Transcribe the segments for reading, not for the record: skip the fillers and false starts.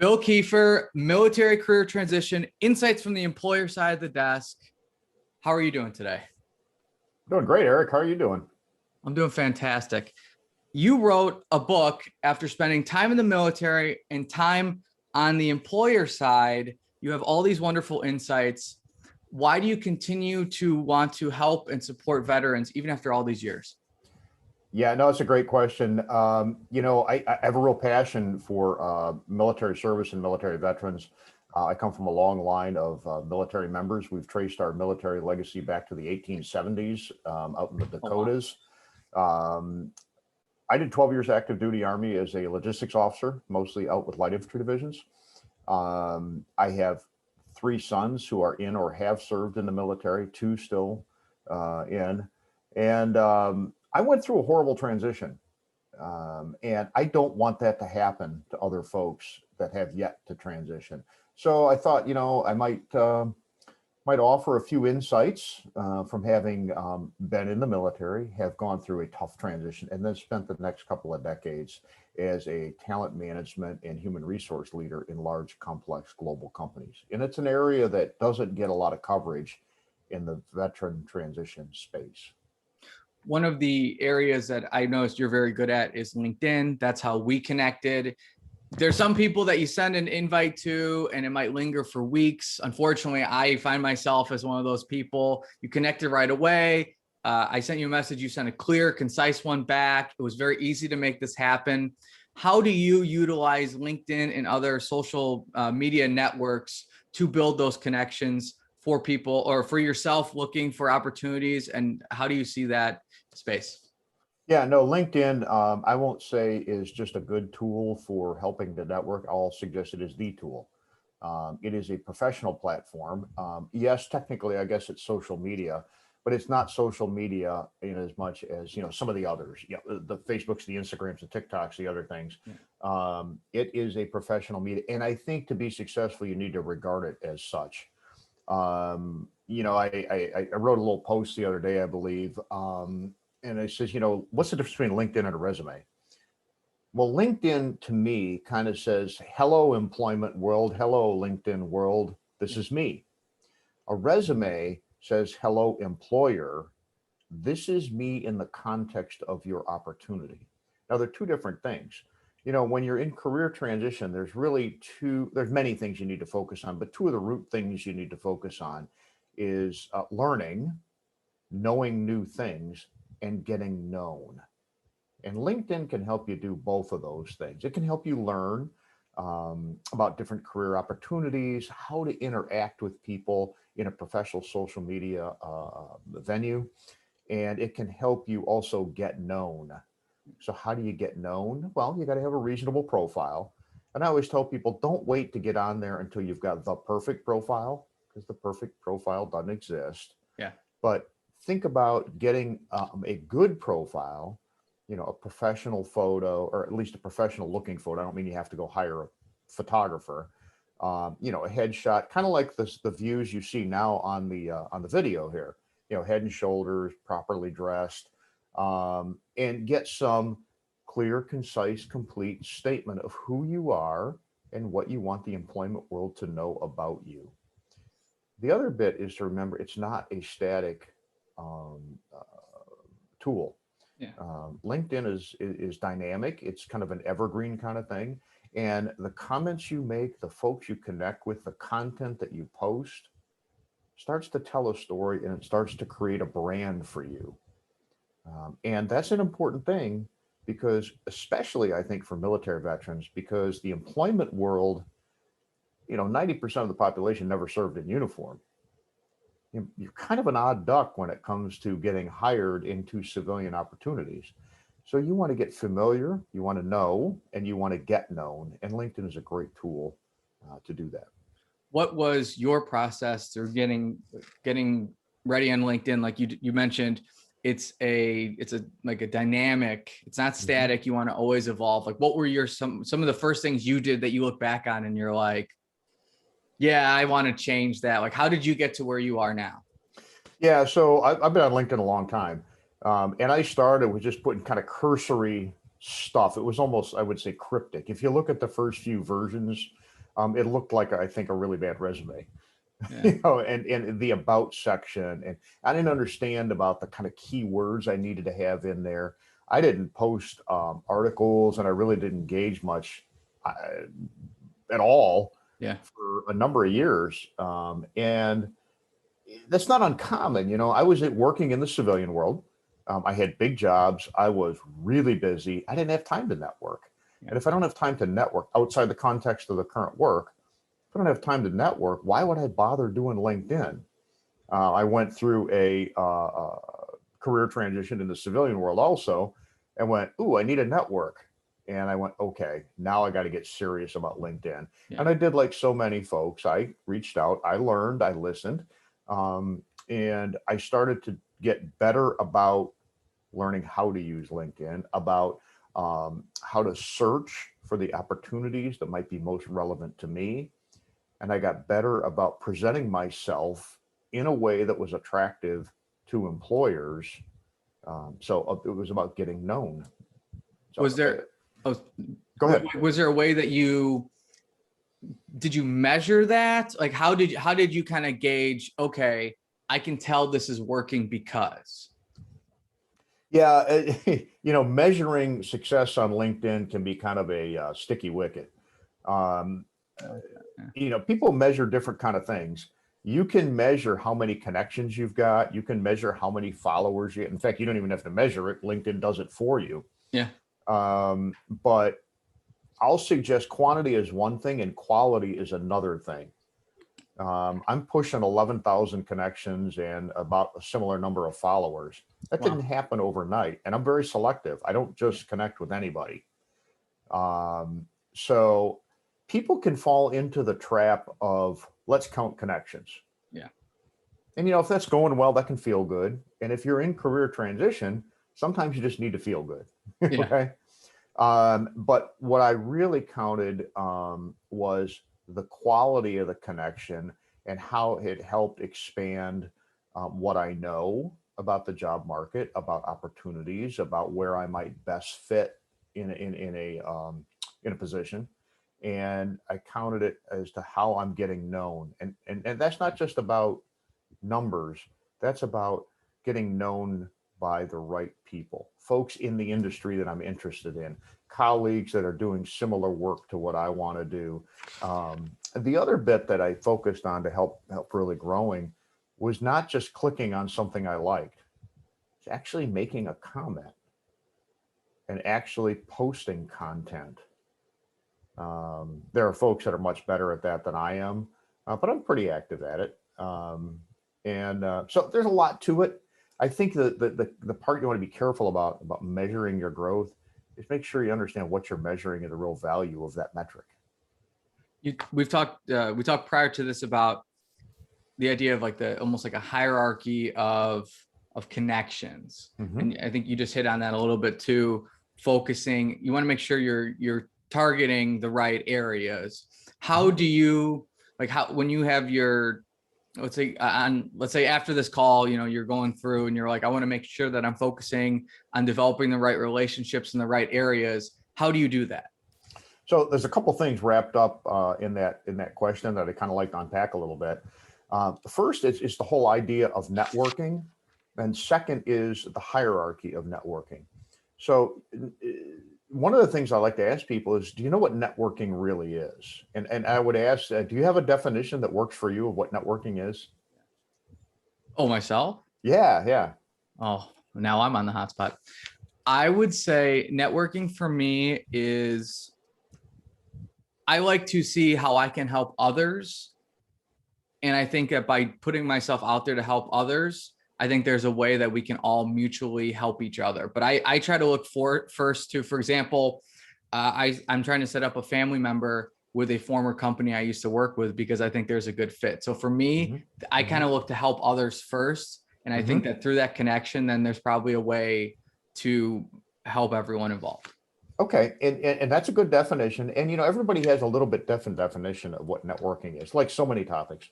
Bill Kieffer, military career transition, insights from the employer side of the desk. How are you doing today? Doing great, Eric. How are you doing? I'm doing fantastic. You wrote a book after spending time in the military and time on the employer side. You have all these wonderful insights. Why do you continue to want to help and support veterans even after all these years? Yeah, no, it's a great question. I have a real passion for military service and military veterans. I come from a long line of military members. We've traced our military legacy back to the 1870s out in the Dakotas. I did 12 years active duty Army as a logistics officer, mostly out with light infantry divisions. I have three sons who are in or have served in the military, two still in. And I went through a horrible transition. And I don't want that to happen to other folks that have yet to transition. So I thought, I might offer a few insights from having been in the military, have gone through a tough transition, and then spent the next couple of decades as a talent management and human resource leader in large, complex global companies. And it's an area that doesn't get a lot of coverage in the veteran transition space. One of the areas that I noticed you're very good at is LinkedIn. That's how we connected. There's some people that you send an invite to and it might linger for weeks. Unfortunately, I find myself as one of those people. You connected right away. I sent you a message. You sent a clear, concise one back. It was very easy to make this happen. How do you utilize LinkedIn and other social media networks to build those connections for people or for yourself looking for opportunities? And how do you see that space? Yeah, no, LinkedIn, I won't say is just a good tool for helping the network. I'll suggest it is the tool. It is a professional platform. Yes, technically, I guess it's social media, but it's not social media in as much as, some of the others, the Facebooks, the Instagrams, the TikToks, the other things. Yeah. It is a professional media. And I think to be successful, you need to regard it as such. I wrote a little post the other day, I believe, and it says, what's the difference between LinkedIn and a resume? Well, LinkedIn to me kind of says, hello, employment world. Hello, LinkedIn world. This is me. A resume says, hello, employer. This is me in the context of your opportunity. Now, they're two different things. When you're in career transition, there's many things you need to focus on, but two of the root things you need to focus on is learning, knowing new things, and getting known. And LinkedIn can help you do both of those things. It can help you learn about different career opportunities, how to interact with people in a professional social media venue, and it can help you also get known. So how do you get known? Well, you got to have a reasonable profile. And I always tell people, don't wait to get on there until you've got the perfect profile, because the perfect profile doesn't exist. Yeah. But think about getting a good profile, a professional photo, or at least a professional looking photo. I don't mean you have to go hire a photographer. A headshot, kind of like the views you see now on the video here. Head and shoulders, properly dressed, and get some clear, concise, complete statement of who you are and what you want the employment world to know about you. The other bit is to remember it's not a static tool. Yeah. LinkedIn is dynamic. It's kind of an evergreen kind of thing. And the comments you make, the folks you connect with, the content that you post starts to tell a story, and it starts to create a brand for you. And that's an important thing because, especially I think for military veterans, because the employment world, 90% of the population never served in uniform. You're kind of an odd duck when it comes to getting hired into civilian opportunities. So you want to get familiar, you want to know, and you want to get known. And LinkedIn is a great tool to do that. What was your process through getting ready on LinkedIn? Like you mentioned, it's a dynamic, it's not static. You want to always evolve. Like what were some of the first things you did that you look back on and you're like, yeah, I want to change that? Like, how did you get to where you are now? Yeah, so I've been on LinkedIn a long time. And I started with just putting kind of cursory stuff. It was almost, I would say, cryptic. If you look at the first few versions, it looked like, I think, a really bad resume. Yeah. You know, and the about section, and I didn't understand about the kind of keywords I needed to have in there. I didn't post articles, and I really didn't engage much uh, at all Yeah. for a number of years. And that's not uncommon. You know, I was working in the civilian world. I had big jobs. I was really busy. I didn't have time to network. Yeah. And if I don't have time to network outside the context of the current work, if I don't have time to network, why would I bother doing LinkedIn? I went through a career transition in the civilian world also, and went, ooh, I need a network. And I went, okay, now I got to get serious about LinkedIn. Yeah. And I did like so many folks. I reached out, I learned, I listened, and I started to get better about learning how to use LinkedIn, about how to search for the opportunities that might be most relevant to me. And I got better about presenting myself in a way that was attractive to employers. So it was about getting known. So, Was there, oh, go ahead. was there a way that did you measure that? Like, how did you kind of gauge, okay, I can tell this is working because? Yeah, you know, measuring success on LinkedIn can be kind of a sticky wicket. Um, you know, people measure different kind of things. You can measure how many connections you've got. You can measure how many followers you. In fact, you don't even have to measure it. LinkedIn does it for you. Yeah. But I'll suggest quantity is one thing and quality is another thing. I'm pushing 11,000 connections and about a similar number of followers. That Wow. didn't happen overnight, and I'm very selective. I don't just connect with anybody. So people can fall into the trap of let's count connections. Yeah. And you know, if that's going well, that can feel good. And if you're in career transition, sometimes you just need to feel good. Yeah. Okay. But what I really counted was the quality of the connection and how it helped expand what I know about the job market, about opportunities, about where I might best fit in a position. And I counted it as to how I'm getting known. And that's not just about numbers. That's about getting known by the right people, folks in the industry that I'm interested in, colleagues that are doing similar work to what I want to do. The other bit that I focused on to help really growing was not just clicking on something I liked, it's actually making a comment and actually posting content. There are folks that are much better at that than I am, but I'm pretty active at it. So there's a lot to it. I think the part you want to be careful about measuring your growth is make sure you understand what you're measuring and the real value of that metric. We talked prior to this about the idea of like almost like a hierarchy of connections. Mhm. And I think you just hit on that a little bit too, focusing, you want to make sure you're targeting the right areas. How do you, like, how, when you have your, let's say after this call, you know, you're going through and you're like, I want to make sure that I'm focusing on developing the right relationships in the right areas. How do you do that? So there's a couple things wrapped up in that question that I kind of like to unpack a little bit. First is the whole idea of networking, and second is the hierarchy of networking. So one of the things I like to ask people is, do you know what networking really is? And I would ask, do you have a definition that works for you of what networking is? Oh, myself? Yeah. Oh, now I'm on the hot spot. I would say networking for me is, I like to see how I can help others. And I think that by putting myself out there to help others, I think there's a way that we can all mutually help each other. But I try to look first to, for example, I'm trying to set up a family member with a former company I used to work with because I think there's a good fit. So for me, I kind of look to help others first. And I think that through that connection, then there's probably a way to help everyone involved. Okay, and that's a good definition. And you know, everybody has a little bit different definition of what networking is, like so many topics.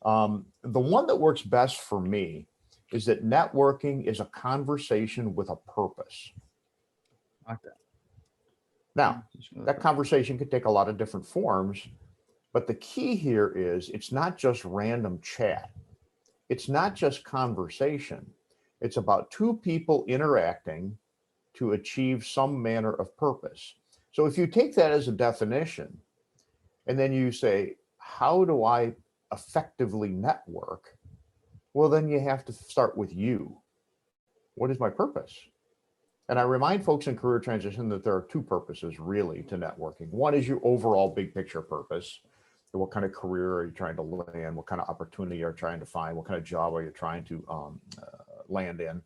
The one that works best for me is that networking is a conversation with a purpose. Like that. Now, that conversation could take a lot of different forms, But the key here is it's not just random chat. It's not just conversation. It's about two people interacting to achieve some manner of purpose. So if you take that as a definition, and then you say, how do I effectively network? Well, then you have to start with you. What is my purpose? And I remind folks in career transition that there are two purposes really to networking. One is your overall big picture purpose. What kind of career are you trying to land? What kind of opportunity are you trying to find? What kind of job are you trying to land in?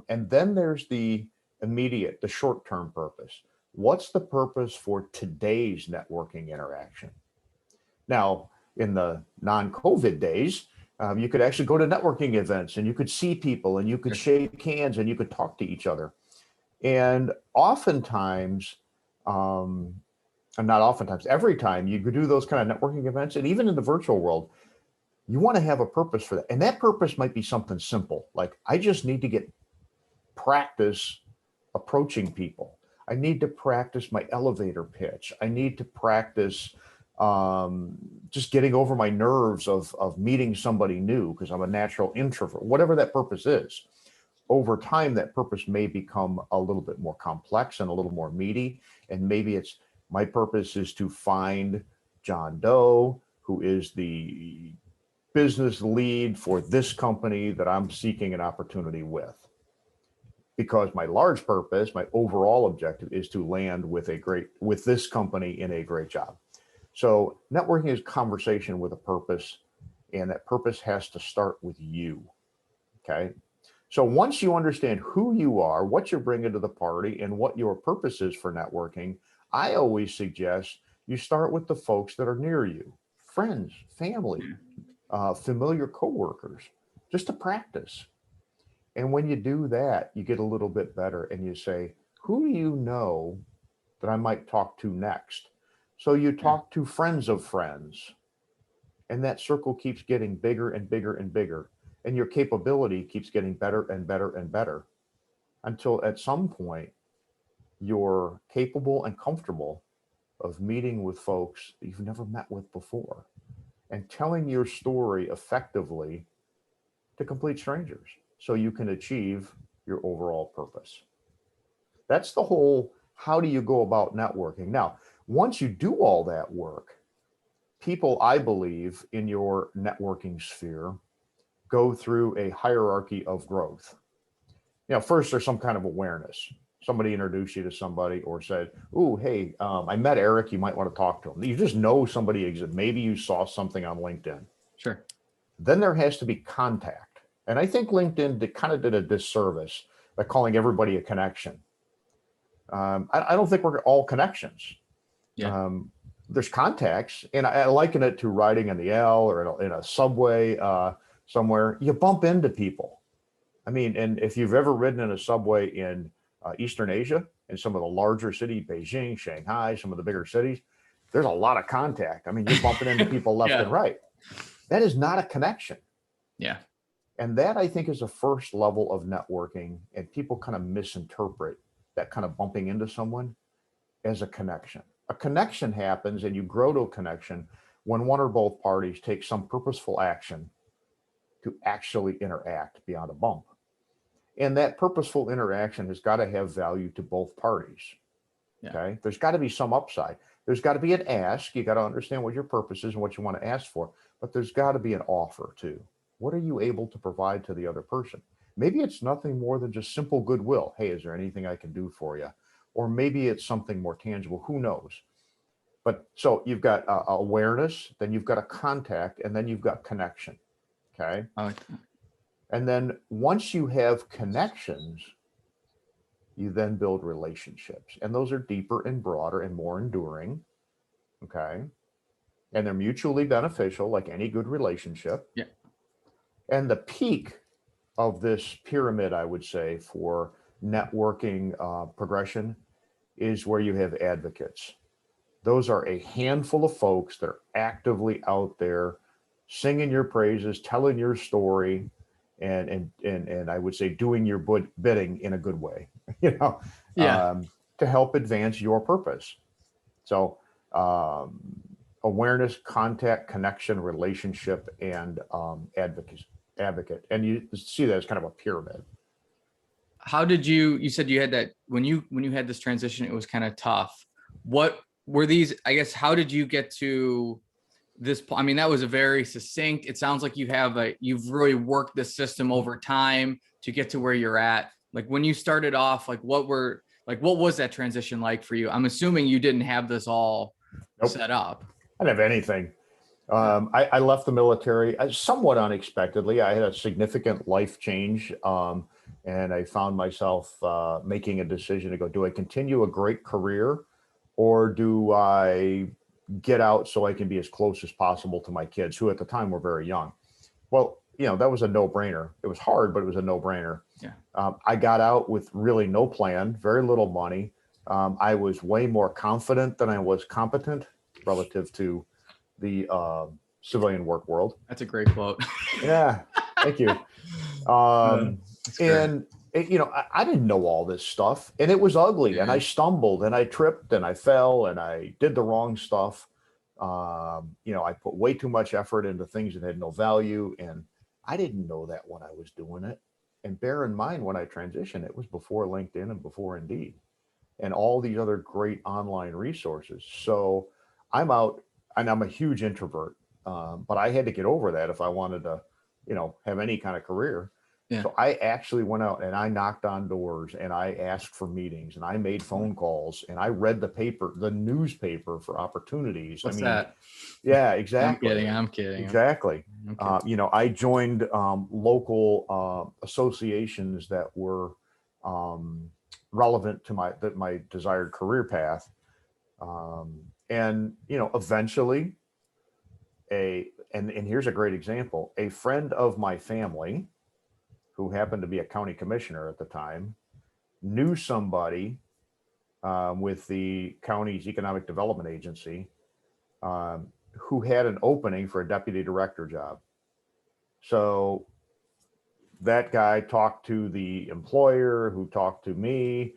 And then there's the immediate, the short-term purpose. What's the purpose for today's networking interaction? Now, in the non-COVID days, you could actually go to networking events and you could see people and you could shake hands and you could talk to each other. And oftentimes, and not oftentimes, every time you could do those kind of networking events, and even in the virtual world, you want to have a purpose for that. And that purpose might be something simple, like I just need to get practice approaching people. I need to practice my elevator pitch. I need to practice just getting over my nerves of meeting somebody new because I'm a natural introvert, whatever that purpose is. Over time, that purpose may become a little bit more complex and a little more meaty. And maybe it's my purpose is to find John Doe, who is the business lead for this company that I'm seeking an opportunity with. Because my large purpose, my overall objective is to land with this company in a great job. So networking is conversation with a purpose, and that purpose has to start with you, okay? So once you understand who you are, what you're bringing to the party, and what your purpose is for networking, I always suggest you start with the folks that are near you, friends, family, familiar coworkers, just to practice. And when you do that, you get a little bit better and you say, who do you know that I might talk to next? So you talk to friends of friends, and that circle keeps getting bigger and bigger and bigger. And your capability keeps getting better and better and better until at some point you're capable and comfortable of meeting with folks that you've never met with before and telling your story effectively to complete strangers so you can achieve your overall purpose. That's the whole, how do you go about networking? Now, once you do all that work, people, I believe, in your networking sphere go through a hierarchy of growth. First there's some kind of awareness. Somebody introduced you to somebody or said, "Ooh, hey, I met Eric. You might want to talk to him." You just know somebody exists. Maybe you saw something on LinkedIn. Sure. Then there has to be contact. And I think LinkedIn kind of did a disservice by calling everybody a connection. I don't think we're all connections. Yeah. There's contacts, and I liken it to riding in the L or in a subway somewhere. You bump into people. I mean, and if you've ever ridden in a subway in Eastern Asia, in some of the larger cities, Beijing, Shanghai, some of the bigger cities, there's a lot of contact. I mean, you're bumping into people left and right. That is not a connection. Yeah. And that, I think, is the first level of networking, and people kind of misinterpret that kind of bumping into someone as a connection. A connection happens, and you grow to a connection when one or both parties take some purposeful action to actually interact beyond a bump. And that purposeful interaction has got to have value to both parties. Okay. There's got to be some upside. There's got to be an ask. You got to understand what your purpose is and what you want to ask for, but there's got to be an offer too. What are you able to provide to the other person? Maybe it's nothing more than just simple goodwill. Hey, is there anything I can do for you? Or maybe it's something more tangible. Who knows? But so you've got awareness, then you've got a contact, and then you've got connection. Okay. I like that. And then once you have connections, you then build relationships, and those are deeper and broader and more enduring. Okay. And they're mutually beneficial, like any good relationship. Yeah. And the peak of this pyramid, I would say, for networking progression is where you have advocates. Those are a handful of folks that are actively out there singing your praises, telling your story, and I would say doing your bidding in a good way, to help advance your purpose. So awareness, contact, connection, relationship, and advocate. And you see that as kind of a pyramid. How did you said you had that when you had this transition, it was kind of tough. What were these, I guess, how did you get to this? I mean, that was a very succinct, it sounds like you've really worked the system over time to get to where you're at. Like when you started off, like what was that transition like for you? I'm assuming you didn't have this all set up. I didn't have anything. I left the military somewhat unexpectedly. I had a significant life change, and I found myself making a decision to go, do I continue a great career, or do I get out so I can be as close as possible to my kids, who at the time were very young? Well, that was a no-brainer. It was hard, but it was a no-brainer. Yeah. I got out with really no plan, very little money. I was way more confident than I was competent relative to the civilian work world. That's a great quote. Yeah, thank you. And I didn't know all this stuff, and it was ugly, and I stumbled, and I tripped, and I fell, and I did the wrong stuff. I put way too much effort into things that had no value, and I didn't know that when I was doing it. And bear in mind, when I transitioned, it was before LinkedIn and before Indeed and all these other great online resources. So I'm out, and I'm a huge introvert, but I had to get over that if I wanted to, have any kind of career. Yeah. So I actually went out and I knocked on doors, and I asked for meetings, and I made phone calls, and I read the newspaper for opportunities. What's that? Yeah, exactly. I'm kidding. Exactly. Okay. I joined local associations that were relevant to my desired career path. And eventually and here's a great example, a friend of my family, who happened to be a county commissioner at the time, knew somebody with the county's economic development agency who had an opening for a deputy director job. So that guy talked to the employer, who talked to me,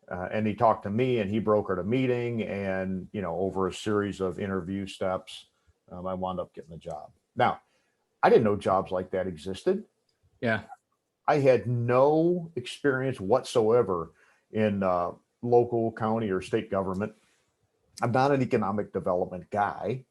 and he talked to me, and he brokered a meeting, and over a series of interview steps, I wound up getting the job. Now, I didn't know jobs like that existed. Yeah. I had no experience whatsoever in local, county, or state government. I'm not an economic development guy,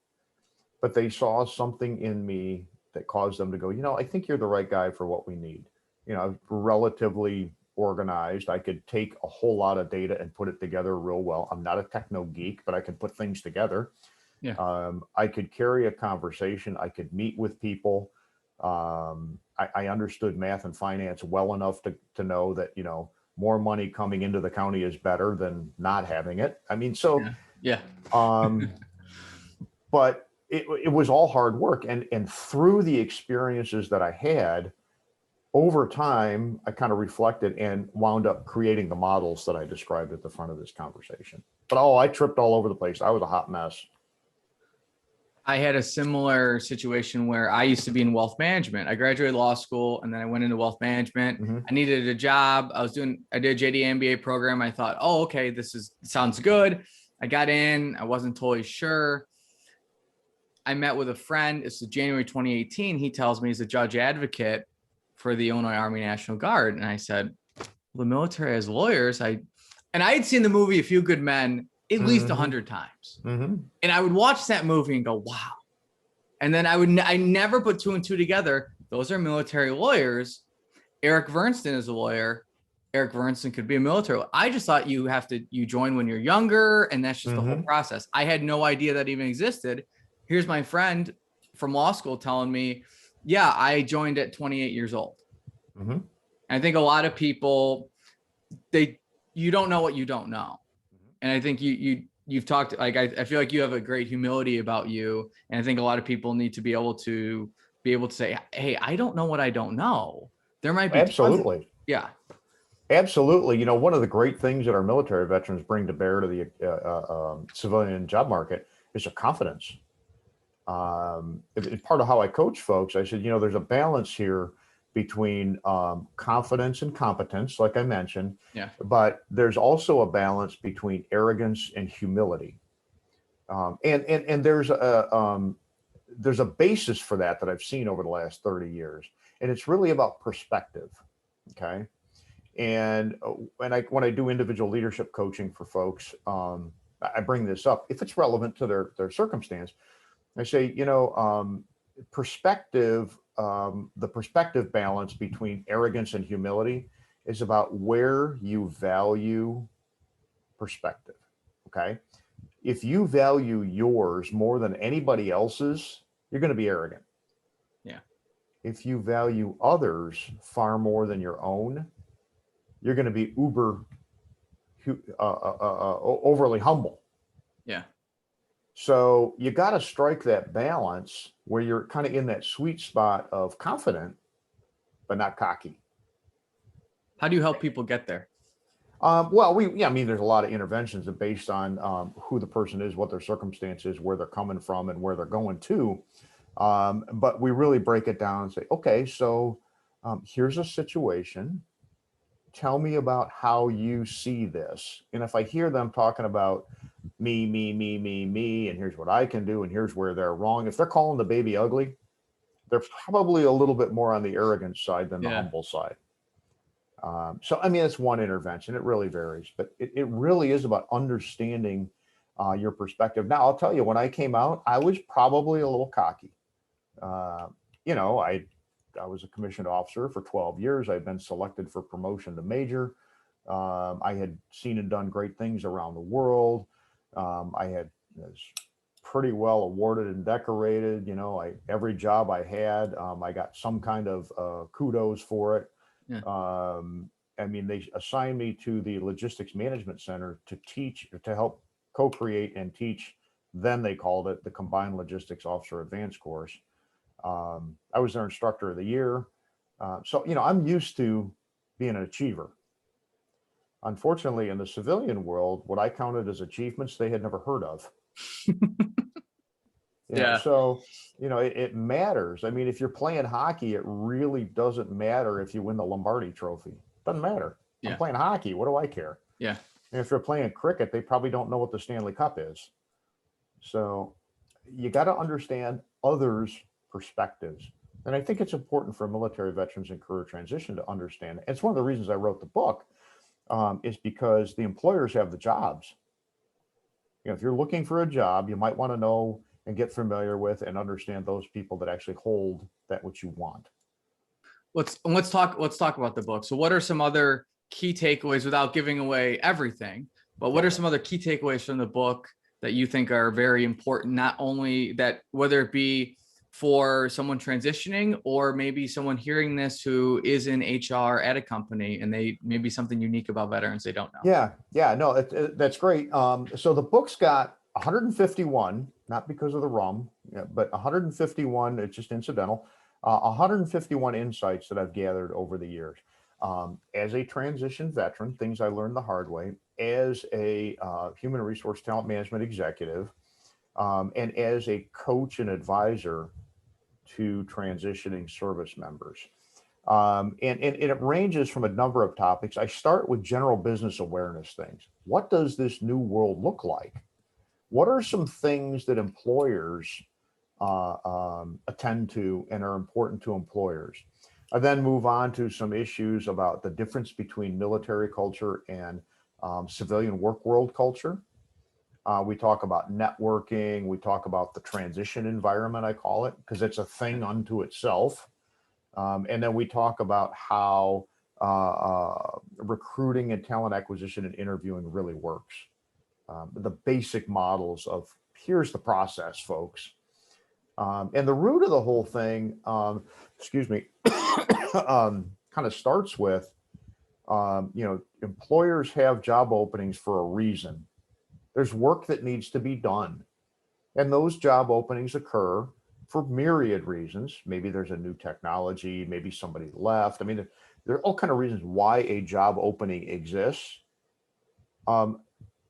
but they saw something in me that caused them to go, I think you're the right guy for what we need. I'm relatively organized. I could take a whole lot of data and put it together real well. I'm not a techno geek, but I can put things together. Yeah. I could carry a conversation. I could meet with people. I understood math and finance well enough to know that, more money coming into the county is better than not having it. I mean, so, yeah. But it was all hard work. And through the experiences that I had over time, I kind of reflected and wound up creating the models that I described at the front of this conversation. But I tripped all over the place. I was a hot mess. I had a similar situation where I used to be in wealth management. I graduated law school, and then I went into wealth management. Mm-hmm. I needed a job. I did a JD MBA program. I thought, okay, sounds good. I got in. I wasn't totally sure. I met with a friend. This is January 2018. He tells me he's a judge advocate for the Illinois Army National Guard. And I said, the military has lawyers. I had seen the movie A Few Good Men at least 100 times. Mm-hmm. And I would watch that movie and go, wow. And then I never put two and two together. Those are military lawyers. Eric Vernston is a lawyer. Eric Vernston could be a military. I just thought you join when you're younger, and that's just the whole process. I had no idea that even existed. Here's my friend from law school telling me, yeah, I joined at 28 years old. Mm-hmm. I think a lot of people, you don't know what you don't know. And I think you've talked, like, I feel like you have a great humility about you. And I think a lot of people need to be able to say, hey, I don't know what I don't know. There might be. Absolutely. Yeah. Absolutely. One of the great things that our military veterans bring to bear to the civilian job market is their confidence. It's part of how I coach folks. I said, there's a balance here between confidence and competence, like I mentioned. Yeah. But there's also a balance between arrogance and humility. And there's a basis for that I've seen over the last 30 years, and it's really about perspective. Okay. And when I do individual leadership coaching for folks, I bring this up if it's relevant to their circumstance. I say, perspective, the perspective balance between arrogance and humility is about where you value perspective. Okay. If you value yours more than anybody else's, you're going to be arrogant. Yeah. If you value others far more than your own, you're going to be overly humble. Yeah. So you got to strike that balance where you're kind of in that sweet spot of confident, but not cocky. How do you help people get there? Well, there's a lot of interventions that based on who the person is, what their circumstance is, where they're coming from, and where they're going to. But we really break it down and say, okay, so here's a situation. Tell me about how you see this. And if I hear them talking about me, and here's what I can do, and here's where they're wrong. If they're calling the baby ugly, they're probably a little bit more on the arrogant side than the humble side. So, it's one intervention. It really varies, but it really is about understanding your perspective. Now, I'll tell you, when I came out, I was probably a little cocky. I was a commissioned officer for 12 years. I'd been selected for promotion to major. I had seen and done great things around the world. I was pretty well awarded and decorated. Every job I had, I got some kind of kudos for it. Yeah. They assigned me to the Logistics Management Center to help co-create and teach. Then they called it the Combined Logistics Officer Advanced Course. I was their instructor of the year. So, I'm used to being an achiever. Unfortunately, in the civilian world, what I counted as achievements, they had never heard of. Yeah. So, it matters. If you're playing hockey, it really doesn't matter if you win the Lombardi Trophy. It doesn't matter. Yeah. I'm playing hockey. What do I care? Yeah. And if you're playing cricket, they probably don't know what the Stanley Cup is. So you got to understand others' perspectives. And I think it's important for military veterans and career transition to understand. It's one of the reasons I wrote the book, is because the employers have the jobs. If you're looking for a job, you might want to know and get familiar with and understand those people that actually hold that what you want. Let's talk about the book. So what are some other key takeaways, without giving away everything, but what are some other key takeaways from the book that you think are very important? Not only that, whether it be for someone transitioning or maybe someone hearing this who is in HR at a company and they maybe something unique about veterans they don't know. Yeah, no, that's great. So the book's got 151, not because of the rum, but 151, it's just incidental, 151 insights that I've gathered over the years. As a transition veteran, things I learned the hard way, as a human resource talent management executive, and as a coach and advisor to transitioning service members. And it ranges from a number of topics. I start with general business awareness things. What does this new world look like? What are some things that employers attend to and are important to employers? I then move on to some issues about the difference between military culture and civilian work world culture. We talk about networking. We talk about the transition environment, I call it, because it's a thing unto itself. And then we talk about how recruiting and talent acquisition and interviewing really works. The basic models of here's the process, folks. And the root of the whole thing, kind of starts with, employers have job openings for a reason. There's work that needs to be done. And those job openings occur for myriad reasons. Maybe there's a new technology, maybe somebody left. There are all kinds of reasons why a job opening exists.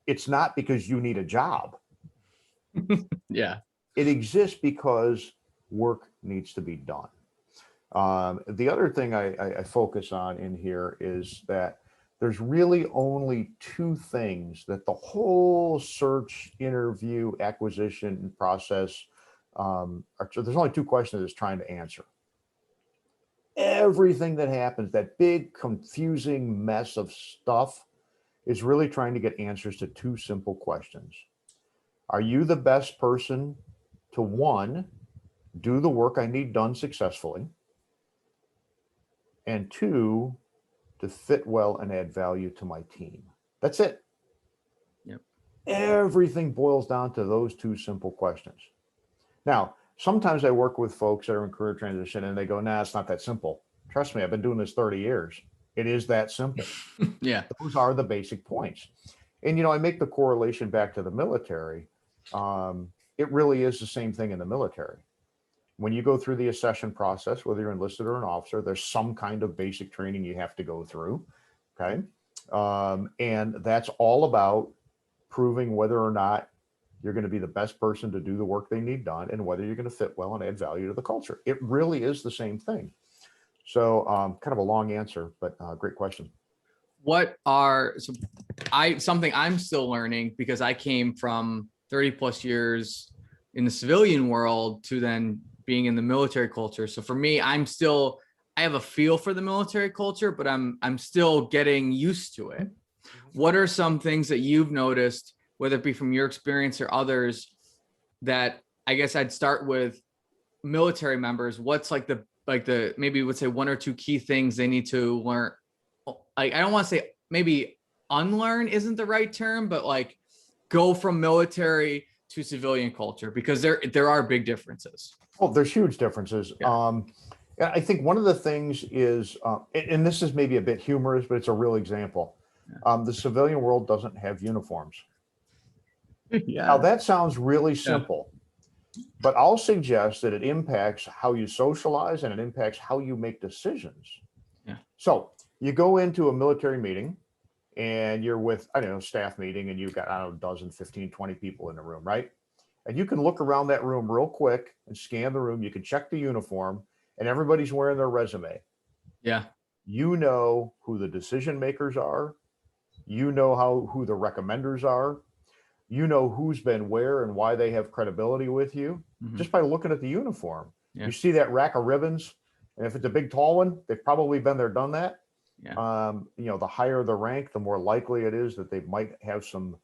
It's not because you need a job. Yeah. It exists because work needs to be done. The other thing I focus on in here is that there's really only two things that the whole search, interview, acquisition process, there's only two questions it's trying to answer. Everything that happens, that big confusing mess of stuff, is really trying to get answers to two simple questions. Are you the best person to, one, do the work I need done successfully, and two, to fit well and add value to my team? That's it. Yep. Everything boils down to those two simple questions. Now, sometimes I work with folks that are in career transition and they go, nah, it's not that simple. Trust me, I've been doing this 30 years. It is that simple. Yeah. Those are the basic points. And, I make the correlation back to the military. It really is the same thing in the military. When you go through the accession process, whether you're enlisted or an officer, there's some kind of basic training you have to go through. Okay. And that's all about proving whether or not you're going to be the best person to do the work they need done and whether you're going to fit well and add value to the culture. It really is the same thing. So kind of a long answer, but great question. Something I'm still learning, because I came from 30 plus years in the civilian world to then being in the military culture. So for me, I have a feel for the military culture, but I'm still getting used to it. What are some things that you've noticed, whether it be from your experience or others, that I guess I'd start with military members? What's maybe would say one or two key things they need to learn? Like, I don't want to say maybe unlearn isn't the right term, but like go from military to civilian culture, because there are big differences. Oh, there's huge differences. Yeah. I think one of the things is, and this is maybe a bit humorous, but it's a real example. The civilian world doesn't have uniforms. Yeah. Now that sounds really simple, but I'll suggest that it impacts how you socialize and it impacts how you make decisions. Yeah. So you go into a military meeting and you're with, staff meeting, and you've got, a dozen, 15, 20 people in the room, right? And you can look around that room real quick and scan the room. You can check the uniform and everybody's wearing their resume. Yeah. You know who the decision makers are. You know who the recommenders are. You know who's been where and why they have credibility with you, just by looking at the uniform. Yeah. You see that rack of ribbons, and if it's a big tall one, they've probably been there, done that. Yeah. The higher the rank, the more likely it is that they might have some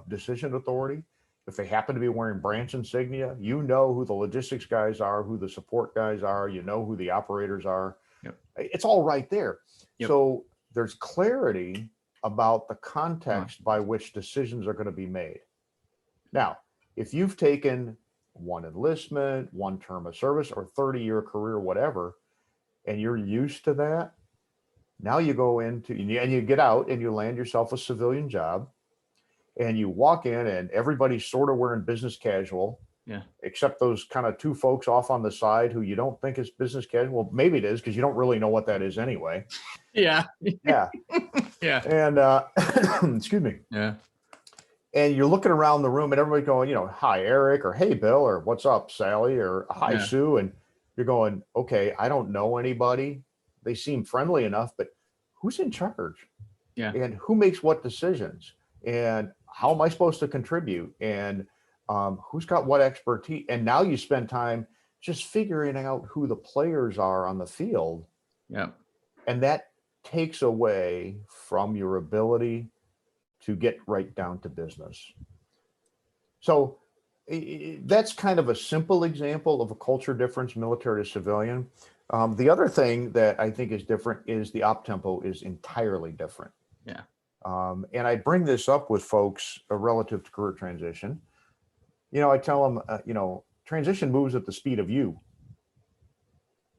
decision authority. If they happen to be wearing branch insignia, you know who the logistics guys are, who the support guys are, you know who the operators are. Yep. It's all right there. Yep. So there's clarity about the context by which decisions are going to be made. Now, if you've taken one enlistment, one term of service, or 30-year career, whatever, and you're used to that, now you go into, and you get out and you land yourself a civilian job, and you walk in and everybody's sort of wearing business casual. Yeah. Except those kind of two folks off on the side who you don't think is business casual. Well, maybe it is, because you don't really know what that is anyway. Yeah. Yeah. Yeah. And excuse me. Yeah. And you're looking around the room and everybody going, hi, Eric, or hey, Bill, or what's up, Sally, or hi, Sue. And you're going, okay, I don't know anybody. They seem friendly enough, but who's in charge? Yeah. And who makes what decisions? And how am I supposed to contribute? And who's got what expertise? And now you spend time just figuring out who the players are on the field. Yeah. And that takes away from your ability to get right down to business. So that's kind of a simple example of a culture difference, military to civilian. The other thing that I think is different is the op tempo is entirely different. Yeah. And I bring this up with folks relative to career transition. I tell them, transition moves at the speed of you.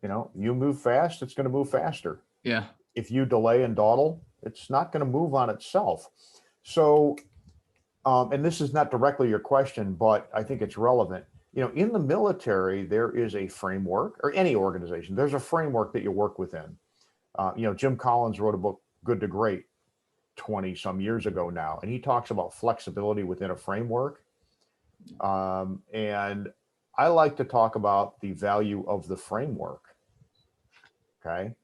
You move fast, it's going to move faster. Yeah. If you delay and dawdle, it's not going to move on itself. So, and this is not directly your question, but I think it's relevant. In the military, there is a framework, or any organization, there's a framework that you work within. Jim Collins wrote a book, Good to Great, 20 some years ago now, and he talks about flexibility within a framework. And I like to talk about the value of the framework. Okay.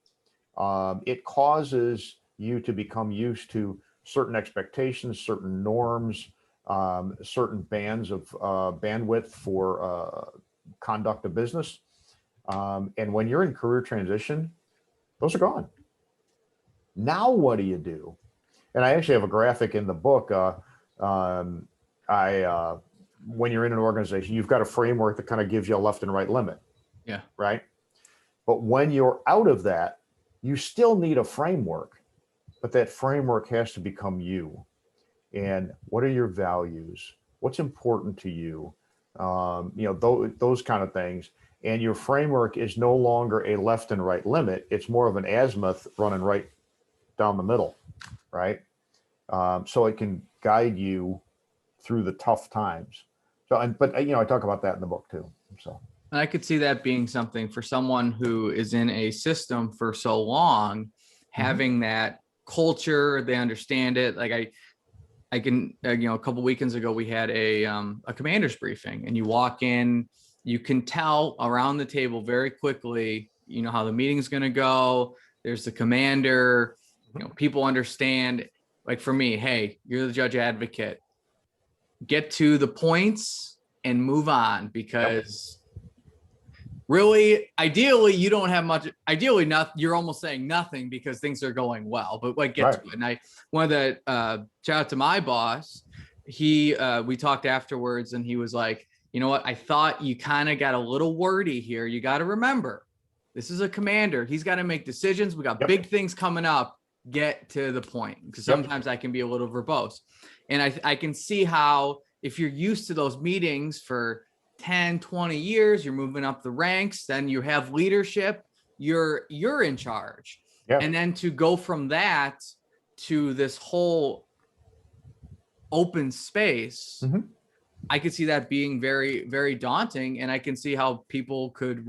It causes you to become used to certain expectations, certain norms, certain bands of bandwidth for conduct of business. And when you're in career transition, those are gone. Now, what do you do? And I actually have a graphic in the book. When you're in an organization, you've got a framework that kind of gives you a left and right limit. Yeah. Right. But when you're out of that, you still need a framework, but that framework has to become you. And what are your values? What's important to you? Those kind of things. And your framework is no longer a left and right limit. It's more of an azimuth running right down the middle, right? So it can guide you through the tough times. So, I talk about that in the book too. So. And I could see that being something for someone who is in a system for so long, having that culture, they understand it. Like I can, a couple weekends ago, we had a commander's briefing, and you walk in, you can tell around the table very quickly, how the meeting's going to go. There's the commander, people understand. Like for me, hey, you're the judge advocate, get to the points and move on, because really, ideally, you don't have much. Ideally, not. You're almost saying nothing because things are going well. But get to it. And I wanted to shout out to my boss. We talked afterwards, and he was like, "You know what? I thought you kind of got a little wordy here. You got to remember, this is a commander. He's got to make decisions. We got big things coming up. Get to the point, because sometimes I can be a little verbose, and I can see how if you're used to those meetings for 10, 20 years, you're moving up the ranks, then you have leadership, you're in charge. And then to go from that to this whole open space, I could see that being very, very daunting. And I can see how people could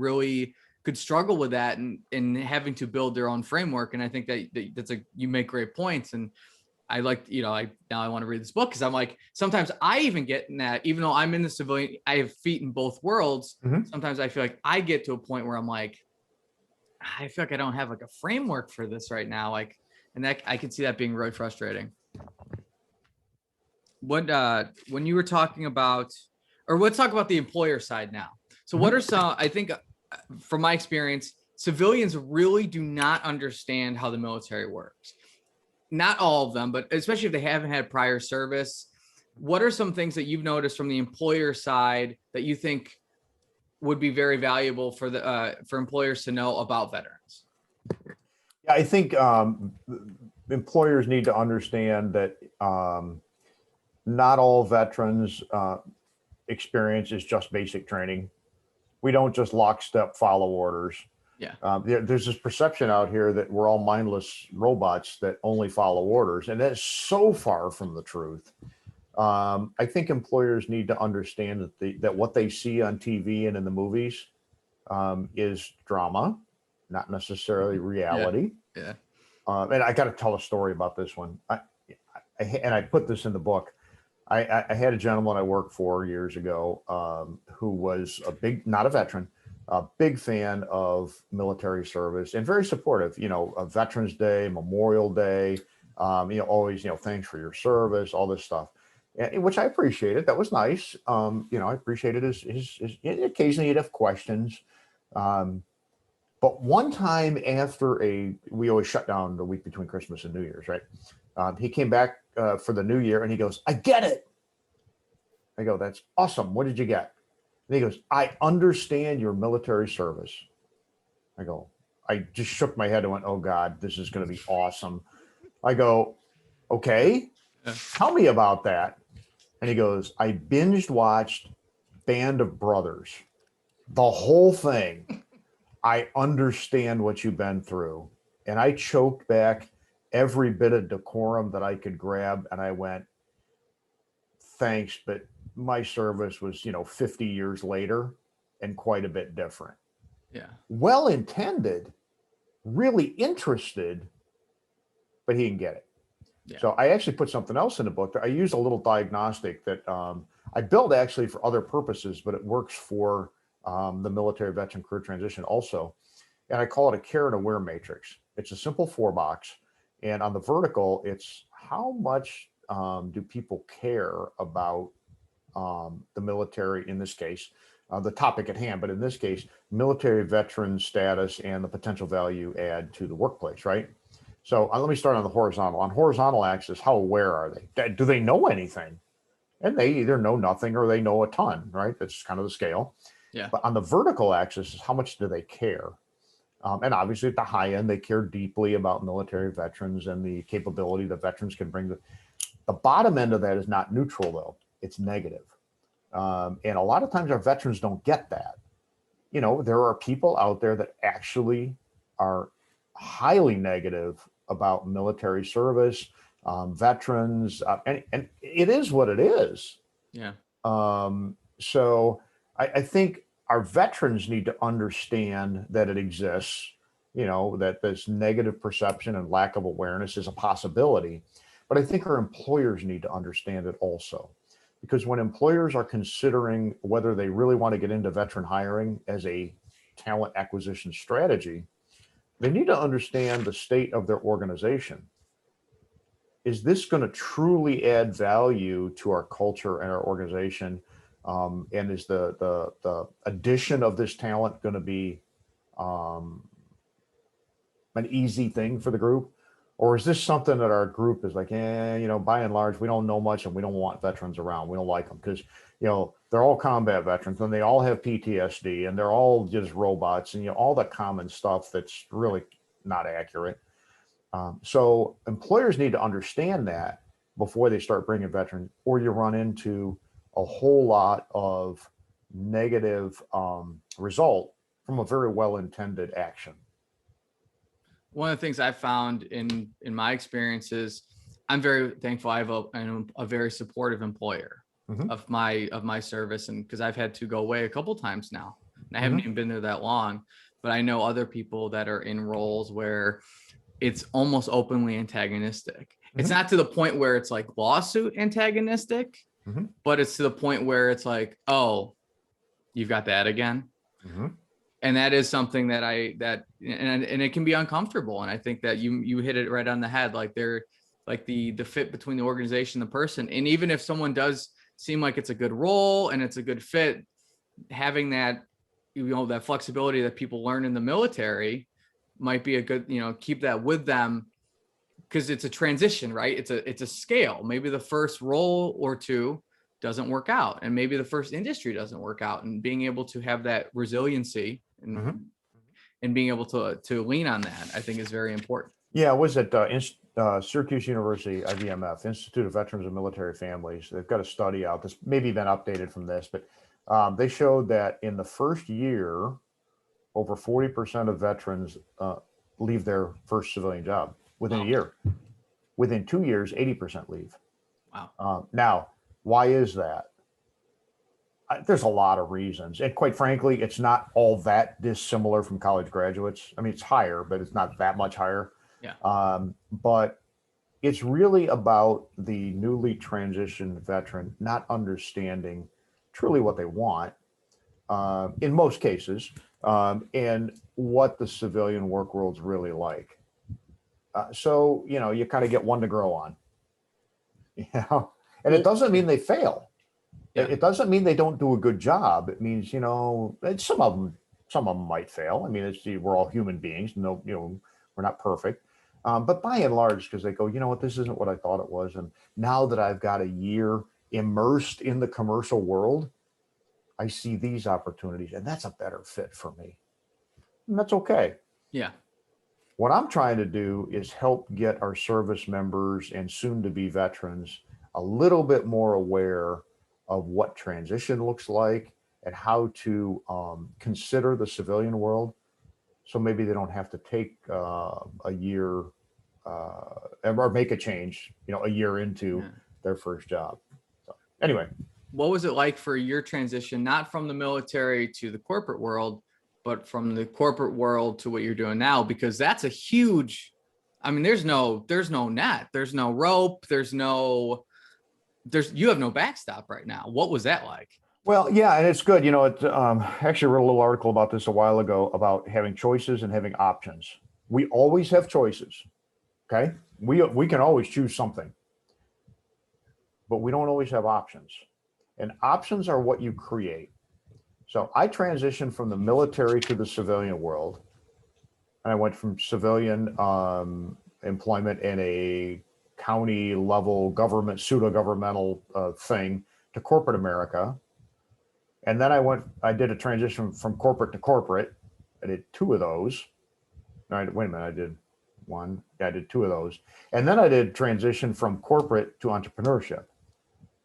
struggle with that and having to build their own framework. And I think that's you make great points. And I like, now I want to read this book, because I'm like, sometimes I even get in that, even though I'm in the civilian, I have feet in both worlds. Sometimes I feel like I get to a point where I'm like, I feel like I don't have like a framework for this right now. Like, and that I can see that being really frustrating. When you were talking about, or let's talk about the employer side now. So what are some, I think from my experience, civilians really do not understand how the military works. Not all of them, but especially if they haven't had prior service. What are some things that you've noticed from the employer side that you think would be very valuable for employers to know about veterans? Yeah, I think employers need to understand that not all veterans experience is just basic training. We don't just lockstep follow orders. There's this perception out here that we're all mindless robots that only follow orders, and that's so far from the truth. I think employers need to understand that what they see on TV and in the movies is drama, not necessarily reality. And I got to tell a story about this one. I put this in the book. I had a gentleman I worked for years ago who was not a veteran, a big fan of military service and very supportive, Veterans Day, Memorial Day, always, thanks for your service, all this stuff, which I appreciated. That was nice. I appreciated his occasionally he'd have questions. But one time we always shut down the week between Christmas and New Year's, right? He came back for the new year and he goes, I get it. I go, that's awesome. What did you get? And he goes, I understand your military service. I just shook my head and went, oh God, this is going to be awesome. I go, okay, tell me about that. And he goes, I binged watched Band of Brothers, the whole thing. I understand what you've been through. And I choked back every bit of decorum that I could grab. And I went, thanks, but my service was, 50 years later and quite a bit different. Well intended, really interested, but he didn't get it. So I actually put something else in the book. I use a little diagnostic that I built actually for other purposes, but it works for the military veteran career transition also. And I call it a care and aware matrix. It's a simple 4-box. And on the vertical, it's how much do people care about the military in this case, the topic at hand, but in this case, military veteran status and the potential value add to the workplace, right? So let me start on the horizontal. On horizontal axis, how aware are they? Do they know anything? And they either know nothing or they know a ton, right? That's kind of the scale. Yeah. But on the vertical axis is how much do they care? And obviously at the high end, they care deeply about military veterans and the capability that veterans can bring. The bottom end of that is not neutral though, it's negative. And a lot of times our veterans don't get that. You know, there are people out there that actually are highly negative about military service, veterans, and it is what it is. Yeah. So I think our veterans need to understand that it exists, you know, that this negative perception and lack of awareness is a possibility. But I think our employers need to understand it also. Because when employers are considering whether they really want to get into veteran hiring as a talent acquisition strategy, they need to understand the state of their organization. Is this going to truly add value to our culture and our organization? And is the addition of this talent going to be an easy thing for the group? Or is this something that our group is like, you know, by and large, we don't know much and we don't want veterans around. We don't like them because, you know, they're all combat veterans and they all have PTSD and they're all just robots and, you know, all the common stuff that's really not accurate. So employers need to understand that before they start bringing veterans, or you run into a whole lot of negative result from a very well-intended action. One of the things I found in my experiences, I'm very thankful. I have a very supportive employer of my service, and because I've had to go away a couple times now, and I haven't even been there that long, but I know other people that are in roles where it's almost openly antagonistic. It's not to the point where it's like lawsuit antagonistic, but it's to the point where it's like, oh, you've got that again. And that is something that and it can be uncomfortable. And I think that you hit it right on the head. Like they're like the fit between the organization, the person. And even if someone does seem like it's a good role and it's a good fit, having that, you know, that flexibility that people learn in the military might be a good, you know, keep that with them, because it's a transition, right? It's a scale. Maybe the first role or two doesn't work out, and maybe the first industry doesn't work out, and being able to have that resiliency and being able to lean on that, I think is very important. Yeah, was it Syracuse University, IVMF, Institute of Veterans and Military Families? They've got a study out that's maybe been updated from this, but they showed that in the first year, over 40% of veterans leave their first civilian job within a year. Within 2 years, 80% leave. Wow. Now, why is that? There's a lot of reasons. And quite frankly, it's not all that dissimilar from college graduates. I mean, it's higher, but it's not that much higher. Yeah. But it's really about the newly transitioned veteran not understanding truly what they want in most cases, and what the civilian work world's really like. So, you know, you kind of get one to grow on, you know, and it doesn't mean they fail. Yeah. It doesn't mean they don't do a good job. It means, you know, some of them might fail. I mean, we're all human beings. No, you know, we're not perfect. But by and large, because they go, you know what, this isn't what I thought it was. And now that I've got a year immersed in the commercial world, I see these opportunities, and that's a better fit for me. And that's okay. Yeah. What I'm trying to do is help get our service members and soon to be veterans a little bit more aware of what transition looks like and how to consider the civilian world. So maybe they don't have to take a year or make a change, you know, a year into their first job. So anyway. What was it like for your transition, not from the military to the corporate world, but from the corporate world to what you're doing now? Because that's a huge, I mean, there's no net, there's no rope, you have no backstop right now. What was that like? Well, yeah, and it's good. You know, it actually wrote a little article about this a while ago about having choices and having options. We always have choices. Okay. we can always choose something, but we don't always have options. And options are what you create. So I transitioned from the military to the civilian world. And I went from civilian employment in a county level government, pseudo governmental thing to corporate America. And then I did a transition from corporate to corporate. I did two of those. Wait a minute, I did one. Yeah, I did two of those. And then I did transition from corporate to entrepreneurship.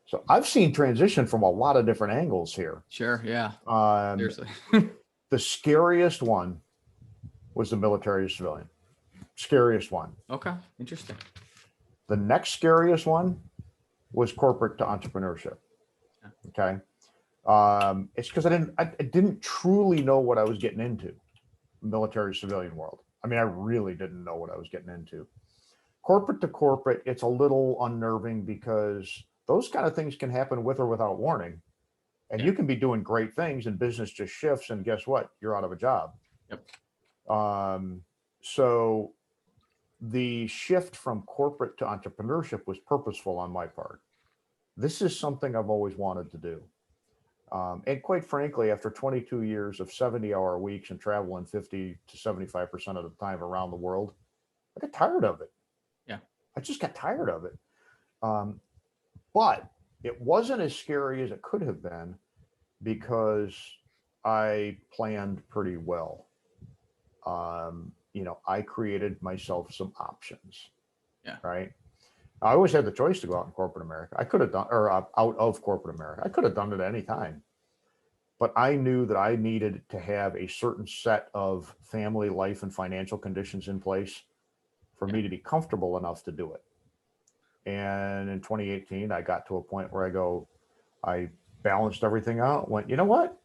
So I've seen transition from a lot of different angles here. Sure. Yeah. Seriously. The scariest one was the military to civilian. Scariest one. Okay. Interesting. The next scariest one was corporate to entrepreneurship. Okay. It's because I didn't truly know what I was getting into, military civilian world. I mean, I really didn't know what I was getting into. Corporate to corporate, it's a little unnerving because those kind of things can happen with or without warning. And you can be doing great things and business just shifts, and guess what? You're out of a job. Yep. So the shift from corporate to entrepreneurship was purposeful on my part. This is something I've always wanted to do. And quite frankly, after 22 years of 70-hour weeks and traveling 50 to 75% of the time around the world, I got tired of it. Yeah. I just got tired of it. But it wasn't as scary as it could have been because I planned pretty well. I created myself some options. Yeah. Right. I always had the choice to go out in corporate America. I could have done, or out of corporate America. I could have done it at any time. But I knew that I needed to have a certain set of family life and financial conditions in place for me to be comfortable enough to do it. And in 2018, I got to a point where I balanced everything out, went, you know what?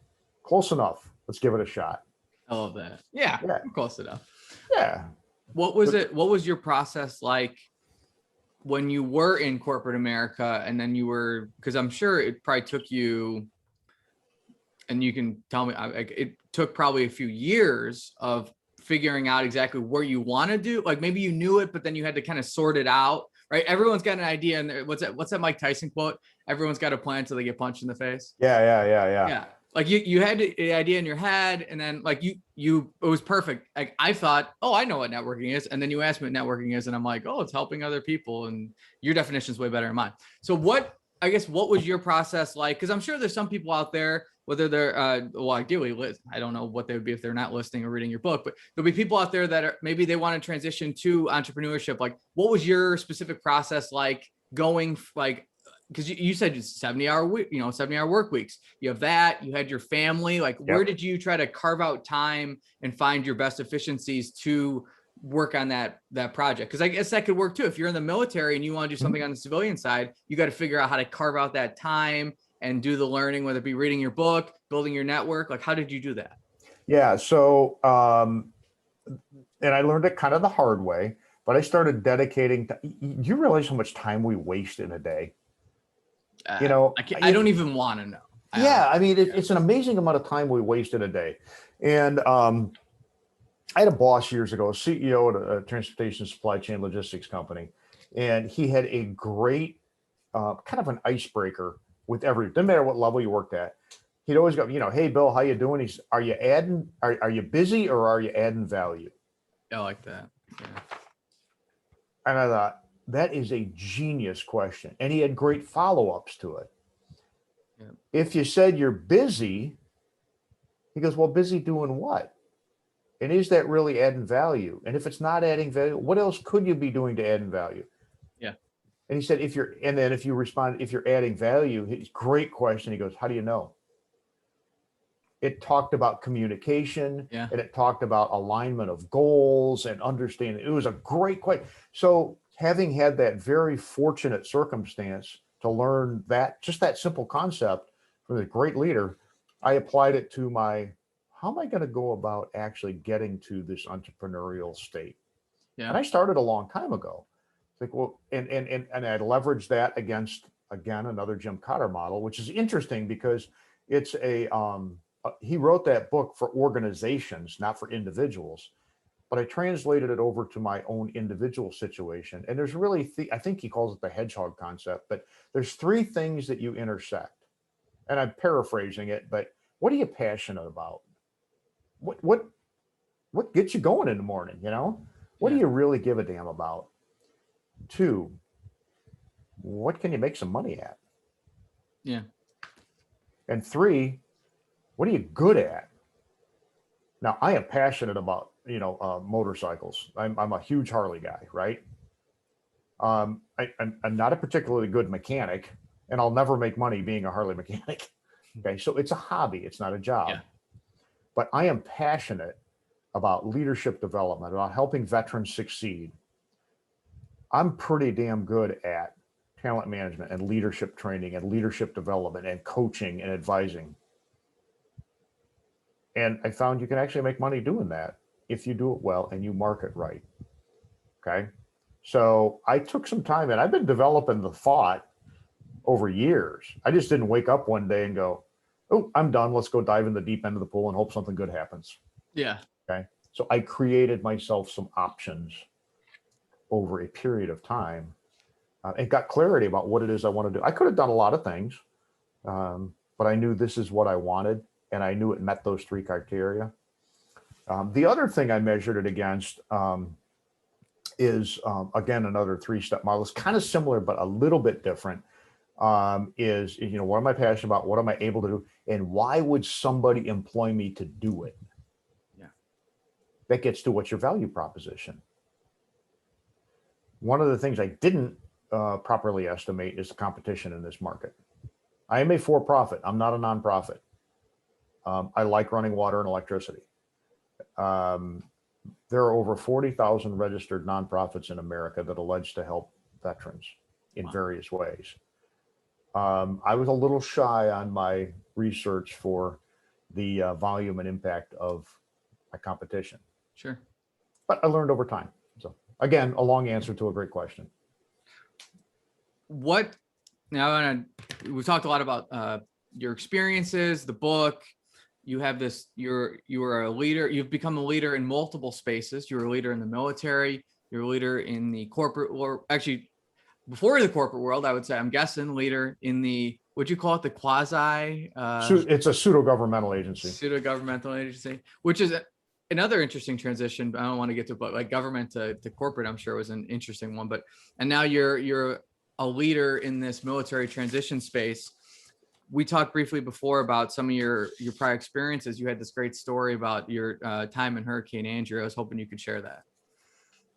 Close enough. Let's give it a shot. I love that. Yeah. Close enough. Yeah. What was your process like when you were in corporate America and then you were, because I'm sure it probably took you, and you can tell me, it took probably a few years of figuring out exactly where you want to do. Like maybe you knew it, but then you had to kind of sort it out, right? Everyone's got an idea. And what's that Mike Tyson quote? Everyone's got a plan until they get punched in the face. Yeah. Like you had the idea in your head, and then like it was perfect. Like I thought, oh, I know what networking is. And then you asked me what networking is, and I'm like, oh, it's helping other people. And your definition is way better than mine. So what was your process like? Because I'm sure there's some people out there, whether they're, ideally, I don't know what they would be if they're not listening or reading your book, but there'll be people out there that are, maybe they want to transition to entrepreneurship. Like what was your specific process like going like, because you said it's 70-hour week, 70-hour work weeks. You have that, you had your family, like where did you try to carve out time and find your best efficiencies to work on that project? Because I guess that could work too. If you're in the military and you want to do something on the civilian side, you got to figure out how to carve out that time and do the learning, whether it be reading your book, building your network. Like, how did you do that? Yeah. So, and I learned it kind of the hard way, but I started dedicating. You realize how much time we waste in a day? I don't even want to know. I mean, it's an amazing amount of time we waste in a day. And I had a boss years ago, a CEO at a transportation supply chain logistics company, and he had a great kind of an icebreaker with didn't matter what level you worked at. He'd always go, hey, Bill, how you doing? Are you busy or are you adding value? I like that. Yeah. And I thought, that is a genius question. And he had great follow-ups to it. Yeah. If you said you're busy, he goes, well, busy doing what? And is that really adding value? And if it's not adding value, what else could you be doing to add value? Yeah. And he said, if you're adding value, great question. He goes, how do you know? It talked about communication and it talked about alignment of goals and understanding. It was a great question. So having had that very fortunate circumstance to learn just that simple concept from a great leader, I applied it to how am I going to go about actually getting to this entrepreneurial state? Yeah. And I started a long time ago. It's like, well, and I leveraged that against, again, another Jim Cotter model, which is interesting because it's he wrote that book for organizations, not for individuals. but I translated it over to my own individual situation. And there's really, I think he calls it the hedgehog concept, but there's three things that you intersect. And I'm paraphrasing it, but what are you passionate about? What gets you going in the morning? You know, what do Yeah. you really give a damn about? Two, what can you make some money at? Yeah. And three, what are you good at? Now, I am passionate about, motorcycles. I'm a huge Harley guy, right? I'm not a particularly good mechanic, and I'll never make money being a Harley mechanic. Okay, so it's a hobby, it's not a job. Yeah. But I am passionate about leadership development, about helping veterans succeed. I'm pretty damn good at talent management and leadership training and leadership development and coaching and advising. And I found you can actually make money doing that if you do it well and you market right. Okay. So I took some time and I've been developing the thought over years. I just didn't wake up one day and go, oh, I'm done. Let's go dive in the deep end of the pool and hope something good happens. Yeah. Okay. So I created myself some options over a period of time and got clarity about what it is I want to do. I could have done a lot of things, but I knew this is what I wanted. And I knew it met those three criteria. The other thing I measured it against is, again, another three-step model. It's kind of similar, but a little bit different. Is, what am I passionate about? What am I able to do? And why would somebody employ me to do it? Yeah. That gets to what's your value proposition. One of the things I didn't properly estimate is the competition in this market. I am a for-profit. I'm not a nonprofit. I like running water and electricity. There are over 40,000 registered nonprofits in America that allege to help veterans in various ways. I was a little shy on my research for the volume and impact of my competition. Sure. But I learned over time. So again, a long answer to a great question. We've talked a lot about your experiences, the book. You have this, you are a leader. You've become a leader in multiple spaces. You're a leader in the military. You're a leader in the corporate world. Actually, before the corporate world, I would say, I'm guessing, leader in the, would you call it the quasi? It's a pseudo-governmental agency. Pseudo-governmental agency, which is another interesting transition. I don't want to get to, but like government to corporate, I'm sure was an interesting one. And now you're a leader in this military transition space. We talked briefly before about some of your prior experiences. You had this great story about your time in Hurricane Andrew. I was hoping you could share that.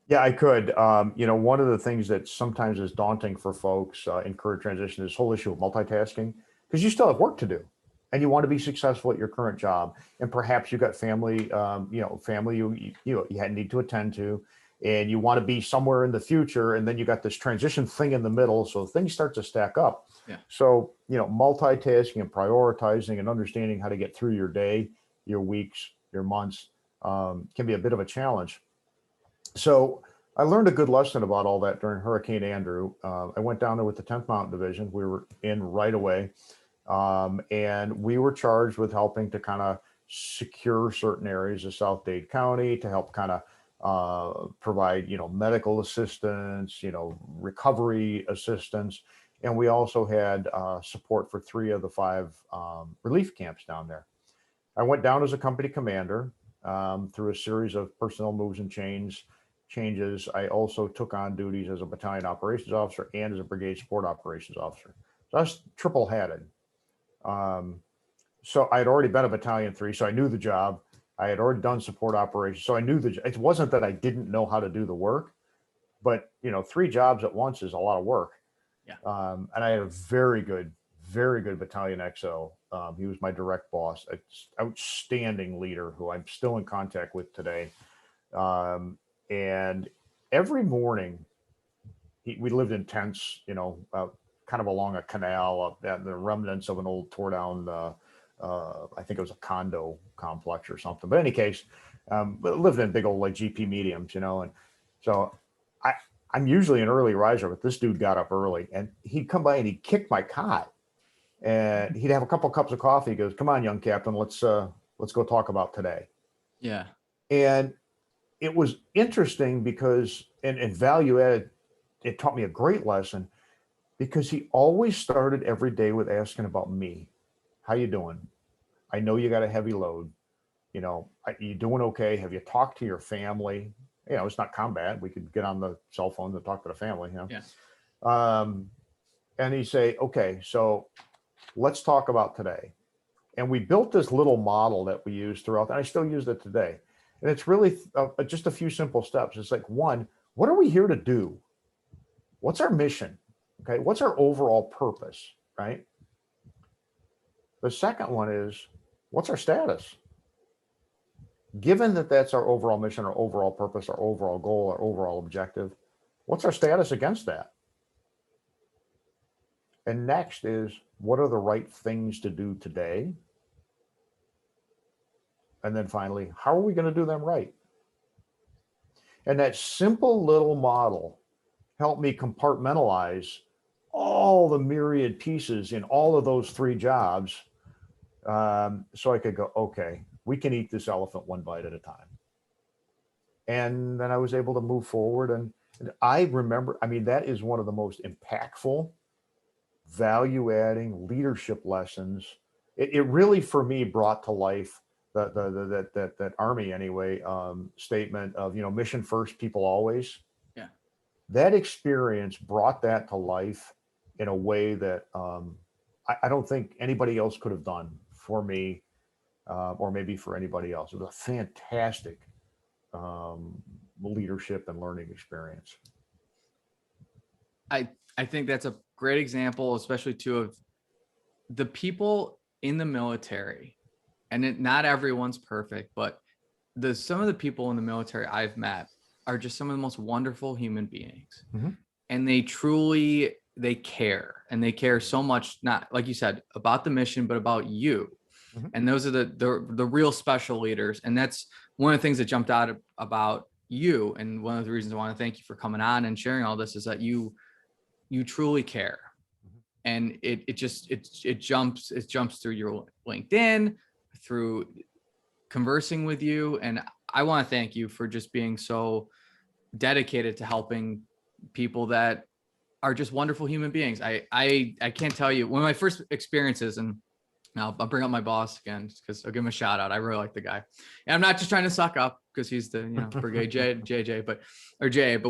Yeah, I could. One of the things that sometimes is daunting for folks in career transition is this whole issue of multitasking, because you still have work to do and you want to be successful at your current job. And perhaps you got family, family you need to attend to, and you want to be somewhere in the future. And then you got this transition thing in the middle. So things start to stack up. Yeah. So, multitasking and prioritizing and understanding how to get through your day, your weeks, your months can be a bit of a challenge. So I learned a good lesson about all that during Hurricane Andrew. I went down there with the 10th Mountain Division. We were in right away. And we were charged with helping to kind of secure certain areas of South Dade County, to help kind of provide, medical assistance, recovery assistance. And we also had support for 3 of the 5 relief camps down there. I went down as a company commander through a series of personnel moves and changes. I also took on duties as a battalion operations officer and as a brigade support operations officer. So I was triple hatted. So I had already been a battalion 3, so I knew the job. I had already done support operations, so I knew it wasn't that I didn't know how to do the work, but 3 jobs at once is a lot of work. Yeah. And I had a very good battalion XO. He was my direct boss, an outstanding leader who I'm still in contact with today. And every morning we lived in tents, kind of along a canal, the remnants of an old tore down, I think it was a condo complex or something. But in any case, lived in big old like GP mediums, and so I'm usually an early riser, but this dude got up early and he'd come by and he'd kick my cot and he'd have a couple of cups of coffee. He goes, "Come on, young captain, let's go talk about today." Yeah. And it was interesting because, and value added, it taught me a great lesson because he always started every day with asking about me. How you doing? I know you got a heavy load. You know, you doing okay? Have you talked to your family? You know, it's not combat. We could get on the cell phone to talk to the family, you know. Yeah. And he say, okay, so let's talk about today. And we built this little model that we use throughout, and I still use it today. And it's really just a few simple steps. It's like, one, what are we here to do? What's our mission? Okay, what's our overall purpose, right? The second one is, what's our status? Given that that's our overall mission, our overall purpose, our overall goal, our overall objective, what's our status against that? And next is, what are the right things to do today? And then finally, how are we going to do them right? And that simple little model helped me compartmentalize all the myriad pieces in all of those three jobs, so I could go, okay, we can eat this elephant one bite at a time. And then I was able to move forward. And I remember, I mean, that is one of the most impactful, value adding leadership lessons. It really, for me, brought to life that Army anyway, statement of, you know, mission first, people always. Yeah. That experience brought that to life in a way that I don't think anybody else could have done for me, or maybe for anybody else. It was a fantastic leadership and learning experience. I think that's a great example, especially too, of the people in the military. And not everyone's perfect, but some of the people in the military I've met are just some of the most wonderful human beings. Mm-hmm. And they care, and they care so much, not like you said, about the mission, but about you. Mm-hmm. And those are the real special leaders. And that's one of the things that jumped out about you. And one of the reasons I want to thank you for coming on and sharing all this is that you truly care. And it jumps through your LinkedIn, through conversing with you. And I want to thank you for just being so dedicated to helping people that are just wonderful human beings. I can't tell you, one of my first experiences, and I'll bring up my boss again because I'll give him a shout out. I really like the guy. And I'm not just trying to suck up because he's the, you know, Brigade JJ, but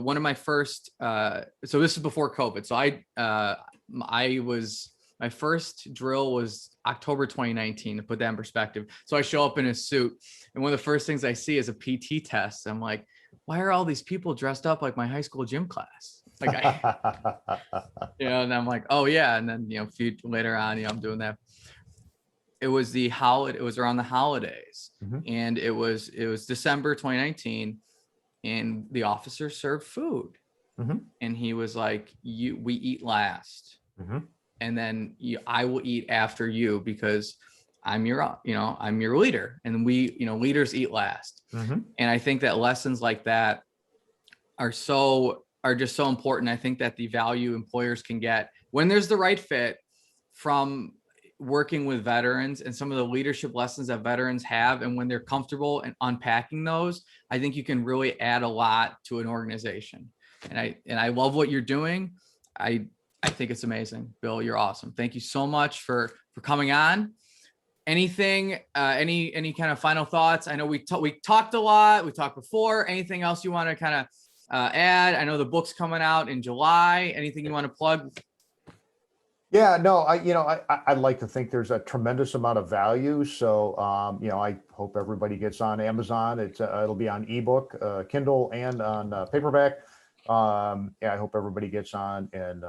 one of my first, so this is before COVID. So my first drill was October 2019, to put that in perspective. So I show up in a suit, and one of the first things I see is a PT test. I'm like, why are all these people dressed up like my high school gym class? Like, you know, and I'm like, oh yeah. And then, you know, a few later on, you know, I'm doing that. It was around the holidays. Mm-hmm. And it was December 2019, and the officer served food. Mm-hmm. And he was like, we eat last. Mm-hmm. And then I will eat after you because I'm your leader, and we, you know, leaders eat last. Mm-hmm. And I think that lessons like that are just so important. I think that the value employers can get when there's the right fit from working with veterans, and some of the leadership lessons that veterans have, and when they're comfortable and unpacking those, I think you can really add a lot to an organization. And I love what you're doing. I think it's amazing. Bill, you're awesome. Thank you so much for coming on. Anything, any kind of final thoughts? I know we talked a lot. We talked before. Anything else you want to kind of add? I know the book's coming out in July. Anything you want to plug? Yeah, no, I'd like to think there's a tremendous amount of value. So, I hope everybody gets on Amazon. It'll be on ebook, Kindle, and on paperback. I hope everybody gets on and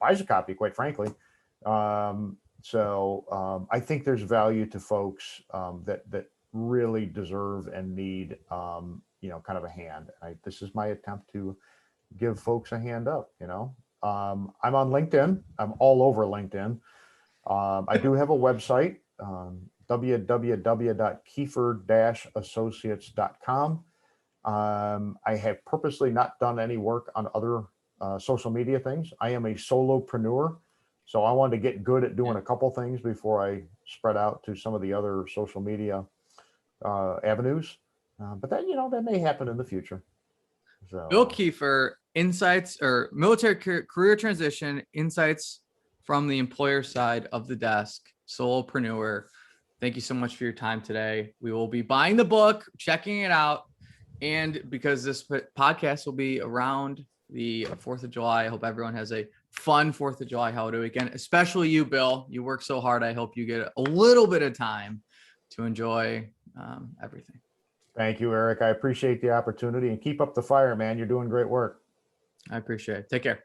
buys a copy, quite frankly. I think there's value to folks that really deserve and need, kind of a hand. This is my attempt to give folks a hand up, I'm on LinkedIn. I'm all over LinkedIn. I do have a website, www.kieffer-associates.com. I have purposely not done any work on other social media things. I am a solopreneur, so I wanted to get good at doing a couple things before I spread out to some of the other social media avenues. But that, that may happen in the future. Bill So Kieffer, insights or military career transition insights from the employer side of the desk, solopreneur. Thank you so much for your time today. We will be buying the book, checking it out. And because this podcast will be around the 4th of July, I hope everyone has a fun 4th of July holiday weekend, especially you, Bill. You work so hard. I hope you get a little bit of time to enjoy everything. thank you, Eric. I appreciate the opportunity, and keep up the fire, man. You're doing great work. I appreciate it. Take care.